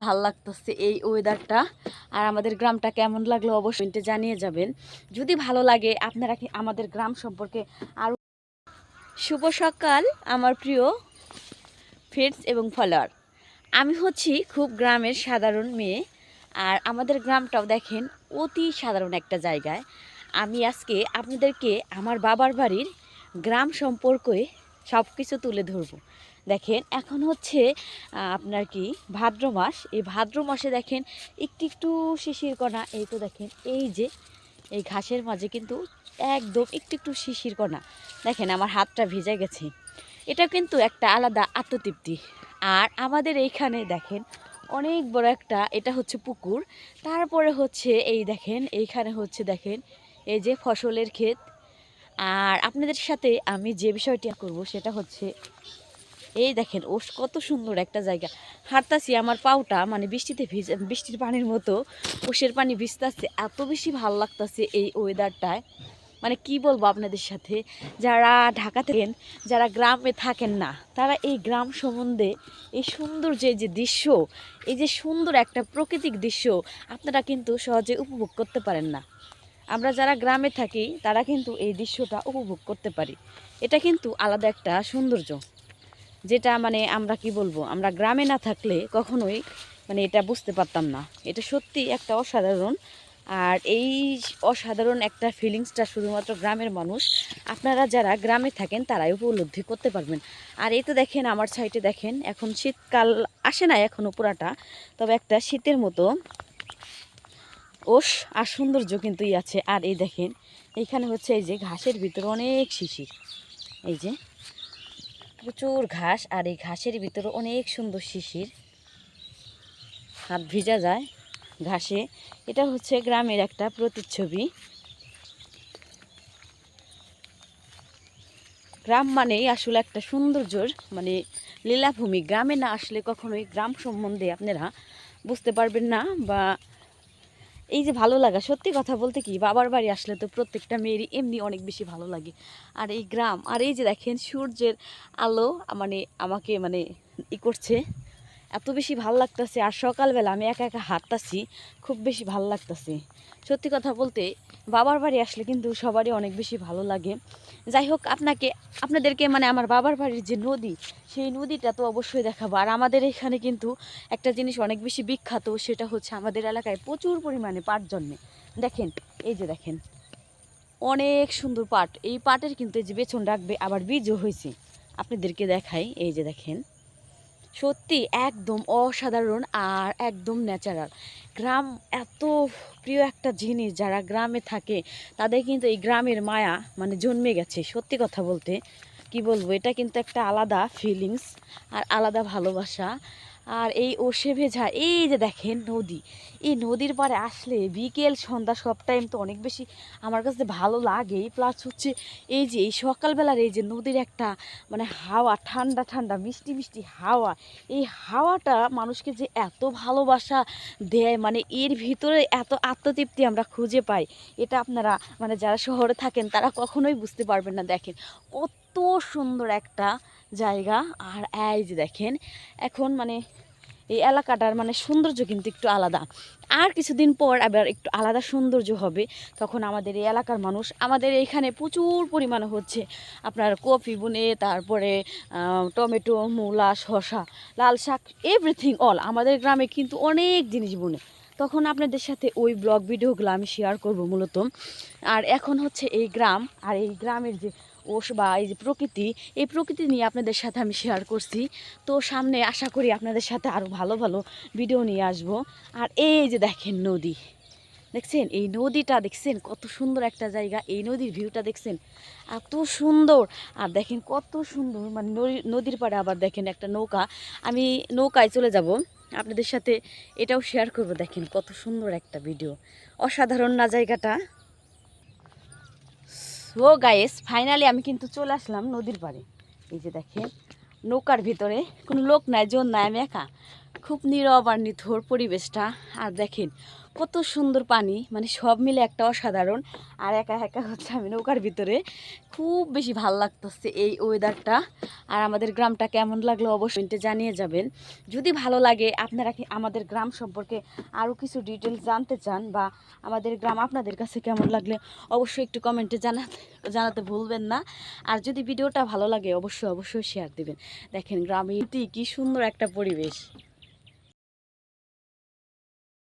ভাল লাগতেছে এই ওয়েদারটা। আর আমাদের গ্রামটা কেমন লাগলো অবশ্যই জানিয়ে যাবেন। যদি ভালো লাগে আপনারা কি আমাদের গ্রাম সম্পর্কে আরও। শুভ সকাল আমার প্রিয় ফ্রেন্ডস এবং ফলোয়ার। আমি হচ্ছি খুব গ্রামের সাধারণ মেয়ে। আর আমাদের গ্রামটাও দেখেন অতি সাধারণ একটা জায়গায়। আমি আজকে আপনাদেরকে আমার বাবার বাড়ির গ্রাম সম্পর্কে সব কিছু তুলে ধরবো। দেখেন এখন হচ্ছে আপনার কি ভাদ্র মাস। এই ভাদ্র মাসে দেখেন একটু একটু শিশির কণা, এই তো দেখেন এই যে এই ঘাসের মাঝে কিন্তু একদম একটু একটু শিশির কণা। দেখেন আমার হাতটা ভিজে গেছে। এটা কিন্তু একটা আলাদা আত্মতৃপ্তি। আর আমাদের এইখানে দেখেন অনেক বড় একটা, এটা হচ্ছে পুকুর। তারপরে হচ্ছে এই দেখেন এইখানে হচ্ছে দেখেন এই যে ফসলের ক্ষেত। আর আপনাদের সাথে আমি যে বিষয়টি করব সেটা হচ্ছে এই দেখেন কত সুন্দর একটা জায়গা। হাঁটতাছি আমার পাউটা মানে বৃষ্টিতে বৃষ্টির পানির মতো ওষের পানি ভিজতেছে, এত বেশি ভালো লাগতেছে এই ওয়েদারটায়। মানে কি বলবো আপনাদের সাথে, যারা ঢাকা থাকেন, যারা গ্রামে থাকেন না, তারা এই গ্রাম সম্বন্ধে এই সুন্দর যে দৃশ্য, এই যে সুন্দর একটা প্রাকৃতিক দৃশ্য আপনারা কিন্তু সহজে উপভোগ করতে পারেন না। আমরা যারা গ্রামে থাকি তারা কিন্তু এই দৃশ্যটা উপভোগ করতে পারি। এটা কিন্তু আলাদা একটা সৌন্দর্য, যেটা মানে আমরা কি বলবো, আমরা গ্রামে না থাকলে কখনোই মানে এটা বুঝতে পারতাম না। এটা সত্যি একটা অসাধারণ। আর এই অসাধারণ একটা ফিলিংসটা শুধুমাত্র গ্রামের মানুষ, আপনারা যারা গ্রামে থাকেন তারাই উপলব্ধি করতে পারবেন। আর এই তো দেখেন আমার সাইডে দেখেন এখন শীতকাল আসে না এখনও পুরাটা, তবে একটা শীতের মতো আর সৌন্দর্য কিন্তুই আছে। আর এই দেখেন এইখানে হচ্ছে এই যে ঘাসের ভিতরে অনেক শিশির, এই যে প্রচুর ঘাস, আর এই ঘাসের ভিতরে অনেক সুন্দর শিশির, হাত ভিজা যায় ঘাসে। এটা হচ্ছে গ্রামের একটা প্রতিচ্ছবি। গ্রাম মানেই আসলে একটা সৌন্দর্যর মানে লীলাভূমি। গ্রামে না আসলে কখনোই গ্রাম সম্বন্ধে আপনারা বুঝতে পারবেন না, বা এই যে ভালো লাগা, সত্যি কথা বলতে কি বাবার বাড়ি আসলে তো প্রত্যেকটা মেয়েরই এমনি অনেক বেশি ভালো লাগে। আর এই গ্রাম, আর এই যে দেখেন সূর্যের আলো মানে আমাকে মানে করছে, এত বেশি ভাল লাগতেছে। আর সকালবেলা আমি একা একা হাঁটতাছি, খুব বেশি ভাল লাগতেছে। সত্যি কথা বলতে বাবার বাড়ি আসলে কিন্তু সবারই অনেক বেশি ভালো লাগে। যাই হোক, আপনাদেরকে মানে আমার বাবার বাড়ির যে নদী, সেই নদীটা তো অবশ্যই দেখাবো। আর আমাদের এখানে কিন্তু একটা জিনিস অনেক বেশি বিখ্যাত, সেটা হচ্ছে আমাদের এলাকায় প্রচুর পরিমাণে পাট জন্মে। দেখেন এই যে দেখেন অনেক সুন্দর পাট। এই পাটের কিন্তু এই যে বেচন রাখবে, আবার বীজও হয়েছে। আপনাদেরকে দেখাই, এই যে দেখেন সত্যি একদম অসাধারণ আর একদম ন্যাচারাল। গ্রাম এত প্রিয় একটা জিনিস, যারা গ্রামে থাকে তাদের কিন্তু এই গ্রামের মায়া মানে জন্মে গেছে। সত্যি কথা বলতে কি বলবো, এটা কিন্তু একটা আলাদা ফিলিংস আর আলাদা ভালোবাসা। আর এই ওষে ভেজা এই যে দেখেন নদী, এই নদীর পাড়ে আসলে বিকেল সন্ধ্যা সব টাইম তো অনেক বেশি আমার কাছে ভালো লাগে। প্লাস হচ্ছে এই যে এই সকালবেলার এই যে নদীর একটা মানে হাওয়া, ঠান্ডা ঠান্ডা মিষ্টি মিষ্টি হাওয়া, এই হাওয়াটা মানুষকে যে এত ভালোবাসা দেয়, মানে এর ভিতরে এত আত্মতৃপ্তি আমরা খুঁজে পাই, এটা আপনারা মানে যারা শহরে থাকেন তারা কখনোই বুঝতে পারবেন না। দেখেন কত সুন্দর একটা জায়গা। আর এই যে দেখেন এখন মানে এই এলাকাটার মানে সৌন্দর্য কিন্তু একটু আলাদা। আর কিছুদিন পর আবার একটু আলাদা সৌন্দর্য হবে। তখন আমাদের এই এলাকার মানুষ, আমাদের এইখানে প্রচুর পরিমাণে হচ্ছে আপনার কফি বুনে, তারপরে টমেটো, মূলা, শসা, লাল শাক, এভরিথিং অল আমাদের গ্রামে কিন্তু অনেক জিনিস বুনে। তখন আপনাদের সাথে ওই ব্লগ ভিডিওগুলো আমি শেয়ার করব মূলত। আর এখন হচ্ছে এই গ্রাম, আর এই গ্রামের যে বা এই যে প্রকৃতি, এই প্রকৃতি নিয়ে আপনাদের সাথে আমি শেয়ার করছি। তো সামনে আশা করি আপনাদের সাথে আরও ভালো ভালো ভিডিও নিয়ে আসব। আর এই যে দেখেন নদী, দেখছেন এই নদীটা, দেখছেন কত সুন্দর একটা জায়গা, এই নদীর ভিউটা দেখছেন এত সুন্দর। আর দেখেন কত সুন্দর মানে নদীর পাড়ে আবার দেখেন একটা নৌকা, আমি নৌকায় চলে যাব আপনাদের সাথে, এটাও শেয়ার করব। দেখেন কত সুন্দর একটা ভিডিও, অসাধারণ না জায়গাটা। সো গাইস ফাইনালি আমি কিন্তু চলে আসলাম নদীর পাড়ে। এই যে দেখেন নৌকার ভিতরে কোনো লোক নাই, জোন নাই, আমি একা। খুব নীরব আর নিথর পরিবেশটা। আর দেখেন কত সুন্দর পানি, মানে সব মিলে একটা অসাধারণ। আর একা একা হচ্ছে আমি নৌকার ভিতরে, খুব বেশি ভালো লাগতেছে এই ওয়েদারটা। আর আমাদের গ্রামটা কেমন লাগলো অবশ্যই জানিয়ে যাবেন। যদি ভালো লাগে, আপনারা কি আমাদের গ্রাম সম্পর্কে আরও কিছু ডিটেলস জানতে চান, বা আমাদের গ্রাম আপনাদের কাছে কেমন লাগলে অবশ্যই একটু কমেন্টে জানাতে ভুলবেন না। আর যদি ভিডিওটা ভালো লাগে অবশ্যই শেয়ার দিবেন। দেখেন গ্রামে কি সুন্দর একটা পরিবেশ।